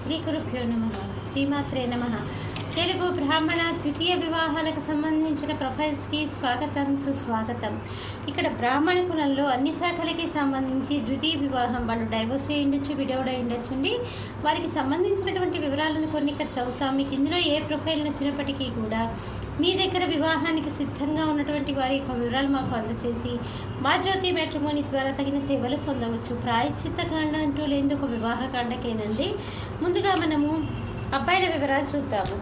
శ్రీ గురుభ్యో నమః. శ్రీమాత్రే నమః. తెలుగు బ్రాహ్మణ ద్వితీయ వివాహాలకు సంబంధించిన ప్రొఫైల్స్కి స్వాగతం, సుస్వాగతం. ఇక్కడ బ్రాహ్మణ కులంలో అన్ని శాఖలకి సంబంధించి ద్వితీయ వివాహం వాళ్ళు డైవోర్స్ అయి ఉండొచ్చు, విడోడ్ అయి ఉండొచ్చండి. వారికి సంబంధించినటువంటి వివరాలను కొన్ని ఇక్కడ చదువుతాం. మీకు ఇందులో ఏ ప్రొఫైల్ నచ్చినప్పటికీ కూడా మీ దగ్గర వివాహానికి సిద్ధంగా ఉన్నటువంటి వారి యొక్క వివరాలు మాకు అందచేసి మా జ్యోతి మ్యాట్రిమోనీ ద్వారా తగిన సేవలు పొందవచ్చు. ప్రాయశ్చిత్త కాండ అంటూ లేని ఒక వివాహ కాండకేనండి. ముందుగా మనము అబ్బాయిల వివరాలు చూద్దాము.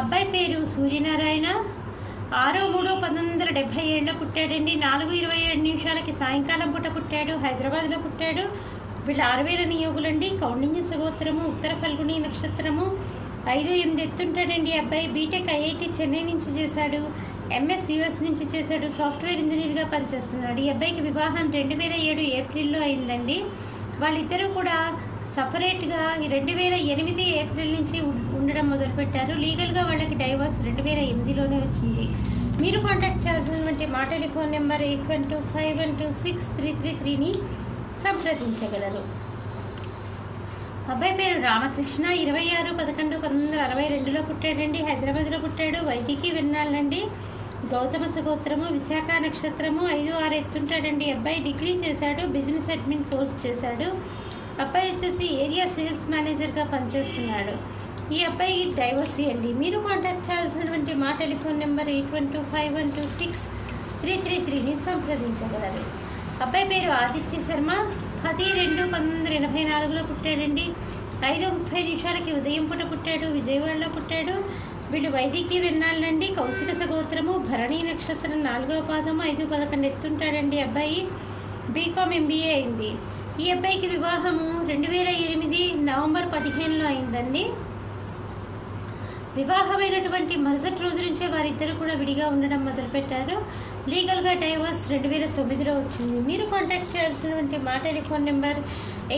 అబ్బాయి పేరు సూర్యనారాయణ. 6/3/1970 పుట్టాడండి. 4:27 సాయంకాలం పూట పుట్టాడు. హైదరాబాద్లో పుట్టాడు. వీళ్ళు 6000 నియోగులండి. కౌండిన్య సగోత్రము, ఉత్తర ఫల్గుని నక్షత్రము. 5'8" ఎత్తుంటాడండి. అబ్బాయి బీటెక్ ఐఐటి చెన్నై నుంచి చేశాడు. ఎంఎస్ యుఎస్ నుంచి చేశాడు. సాఫ్ట్వేర్ ఇంజనీర్గా పనిచేస్తున్నాడు. ఈ అబ్బాయికి వివాహం 2007 ఏప్రిల్లో అయిందండి. వాళ్ళిద్దరూ కూడా సపరేట్గా 2008 ఏప్రిల్ నుంచి ఉండడం మొదలుపెట్టారు. లీగల్గా వాళ్ళకి డైవర్స్ 2008లోనే వచ్చింది. మీరు కాంటాక్ట్ చేయాల్సినటువంటి మా టెలిఫోన్ నెంబర్ 8125126333ని సంప్రదించగలరు. అబ్బాయి పేరు రామకృష్ణ. 26/11/1962లో పుట్టాడండి. హైదరాబాద్లో పుట్టాడు. వైదికి విన్నాళ్ళండి. గౌతమ సగోత్రము, విశాఖ నక్షత్రము. 5'6" ఎత్తుంటాడండి. అబ్బాయి డిగ్రీ చేశాడు. బిజినెస్ అడ్మిన్ కోర్స్ చేశాడు. అబ్బాయి వచ్చేసి ఏరియా సేల్స్ మేనేజర్గా పనిచేస్తున్నాడు. ఈ అబ్బాయి డైవోర్సీ అండి. మీరు కాంటాక్ట్ చేయాల్సినటువంటి మా టెలిఫోన్ నెంబర్ 8125126333ని సంప్రదించగలరు. అబ్బాయి పేరు ఆదిత్య శర్మ. 10/2/1984లో పుట్టాడండి. 5:30 ఉదయం పూట పుట్టాడు. విజయవాడలో పుట్టాడు. వీళ్ళు వైదికి విన్నాళ్ళండి. కౌశిక సగోత్రము, భరణి నక్షత్రం. 4వ పాదము. 5'11" ఎత్తుంటాడండి. అబ్బాయి బీకామ్ ఎంబీఏ అయింది. ఈ అబ్బాయికి వివాహము 2008 నవంబర్ 15లో అయిందండి. వివాహమైనటువంటి మరుసటి రోజు నుంచే వారిద్దరు కూడా విడిగా ఉండడం మొదలుపెట్టారు. లీగల్గా డైవర్స్ 2009లో వచ్చింది. మీరు కాంటాక్ట్ చేయాల్సినటువంటి మా టెలిఫోన్ నెంబర్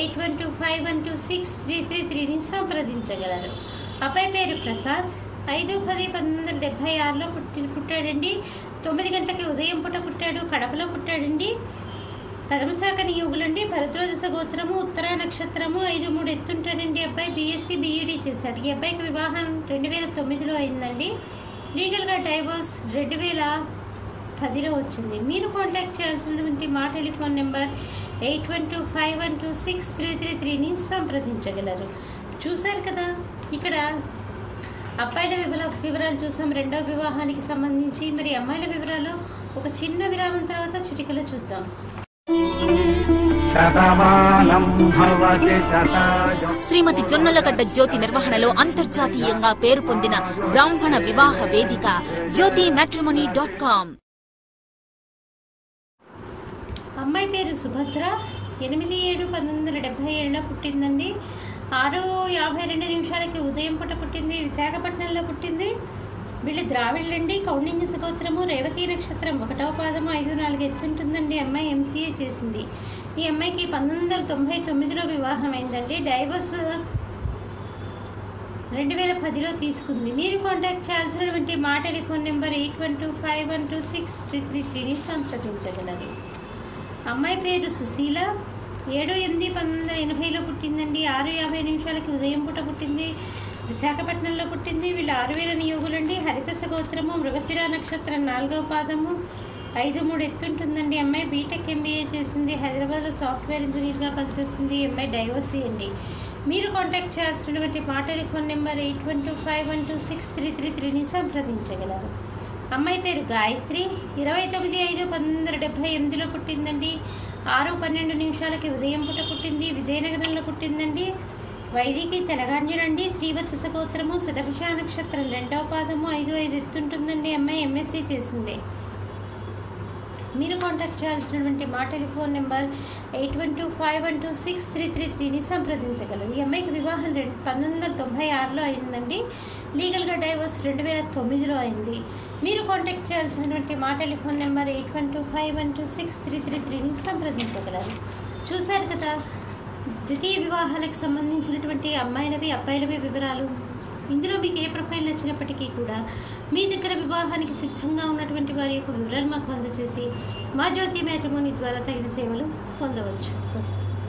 8125126333ని సంప్రదించగలరు. అబ్బాయి పేరు ప్రసాద్. 5/10/1976లో పుట్టాడండి. 9 గంటలకి ఉదయం పూట పుట్టాడు. కడపలో పుట్టాడండి. పదమశాఖ నియోగులండి. భరద్వాజ సగోత్రము, ఉత్తర నక్షత్రము. 5'3" ఎత్తుంటాడండి. అబ్బాయి బీఎస్సీ బీఈడీ చేశాడు. ఈ అబ్బాయికి వివాహం 2009లో అయిందండి. లీగల్గా డైవోర్స్ 2010లో వచ్చింది. మీరు కాంటాక్ట్ చేయాల్సినటువంటి మా టెలిఫోన్ నెంబర్ 8125126333ని సంప్రదించగలరు. చూశారు కదా, ఇక్కడ అబ్బాయిల వివరాలు చూసాం రెండవ వివాహానికి సంబంధించి. మరి అమ్మాయిల వివరాలు ఒక చిన్న విరామం తర్వాత చిటికలో చూద్దాం. శ్రీమతి జొన్నలగడ్డ జ్యోతి నిర్వహణలో అంతర్జాతీయంగా పేరు పొందిన బ్రాహ్మణ వివాహ వేదిక jyotimatrimony.com. అమ్మాయి పేరు సుభద్ర. 8/7/1977లో పుట్టిందండి. 6:52 ఉదయం పూట పుట్టింది. విశాఖపట్నంలో పుట్టింది. వీళ్ళు ద్రావిళ్ళండి. కౌండిన్య సగోత్రము, రేవతి నక్షత్రం. 1వ పాదము. 5'4" ఎత్తుంటుందండి. అమ్మాయి ఎంసీఏ చేసింది. ఈ అమ్మాయికి 1999లో వివాహం అయిందండి. డైవోర్స్ 2010లో తీసుకుంది. మీరు కాంటాక్ట్ చేయాల్సినటువంటి మా టెలిఫోన్ నెంబర్ 8125126333ని సంప్రదించగలరు. అమ్మాయి పేరు సుశీల. 7/8/1980లో పుట్టిందండి. 6:50 ఉదయం పూట పుట్టింది. విశాఖపట్నంలో పుట్టింది. వీళ్ళు 6000 నియోగులండి. హరిత సగోత్రము, మృగశిర నక్షత్రం. 4వ పాదము. 5'3" ఎత్తుంటుందండి. అమ్మాయి బీటెక్ ఎంబీఏ చేసింది. హైదరాబాద్లో సాఫ్ట్వేర్ ఇంజనీర్గా పనిచేస్తుంది. అమ్మాయి డైవోర్సీ అండి. మీరు కాంటాక్ట్ చేయాల్సినటువంటి మా టెలిఫోన్ నెంబర్ 8125126333ని సంప్రదించగలరు. అమ్మాయి పేరు గాయత్రి. 29/5/1978లో పుట్టిందండి. 6:12 ఉదయం పూట పుట్టింది. విజయనగరంలో పుట్టిందండి. వైదికి తెలంగాణండి. శ్రీవత్స సగోత్రము, శతభిష నక్షత్రం. 2వ పాదము. 5'5" ఎత్తుంటుందండి. అమ్మాయి ఎంఎస్సీ చేసింది. మీరు కాంటాక్ట్ చేయాల్సినటువంటి మా టెలిఫోన్ నెంబర్ 8125126333ని సంప్రదించగలరు. ఈ అమ్మాయికి వివాహం 1996లో అయిందండి. లీగల్గా డైవోర్స్ 2009లో అయింది. మీరు కాంటాక్ట్ చేయాల్సినటువంటి మా టెలిఫోన్ నెంబర్ 8125126333ని సంప్రదించగలరు. చూశారు కదా, ద్వితీయ వివాహాలకు సంబంధించినటువంటి అమ్మాయిలవి అబ్బాయిలవి వివరాలు. ఇందులో మీకు ఏ ప్రొఫైల్ నచ్చినప్పటికీ కూడా మీ దగ్గర వివాహానికి సిద్ధంగా ఉన్నటువంటి వారి యొక్క వివరాలు మాకు అందజేసి మా జ్యోతి మ్యాట్రిమోనీ ద్వారా తగిన సేవలు పొందవచ్చు. స్వస్తి.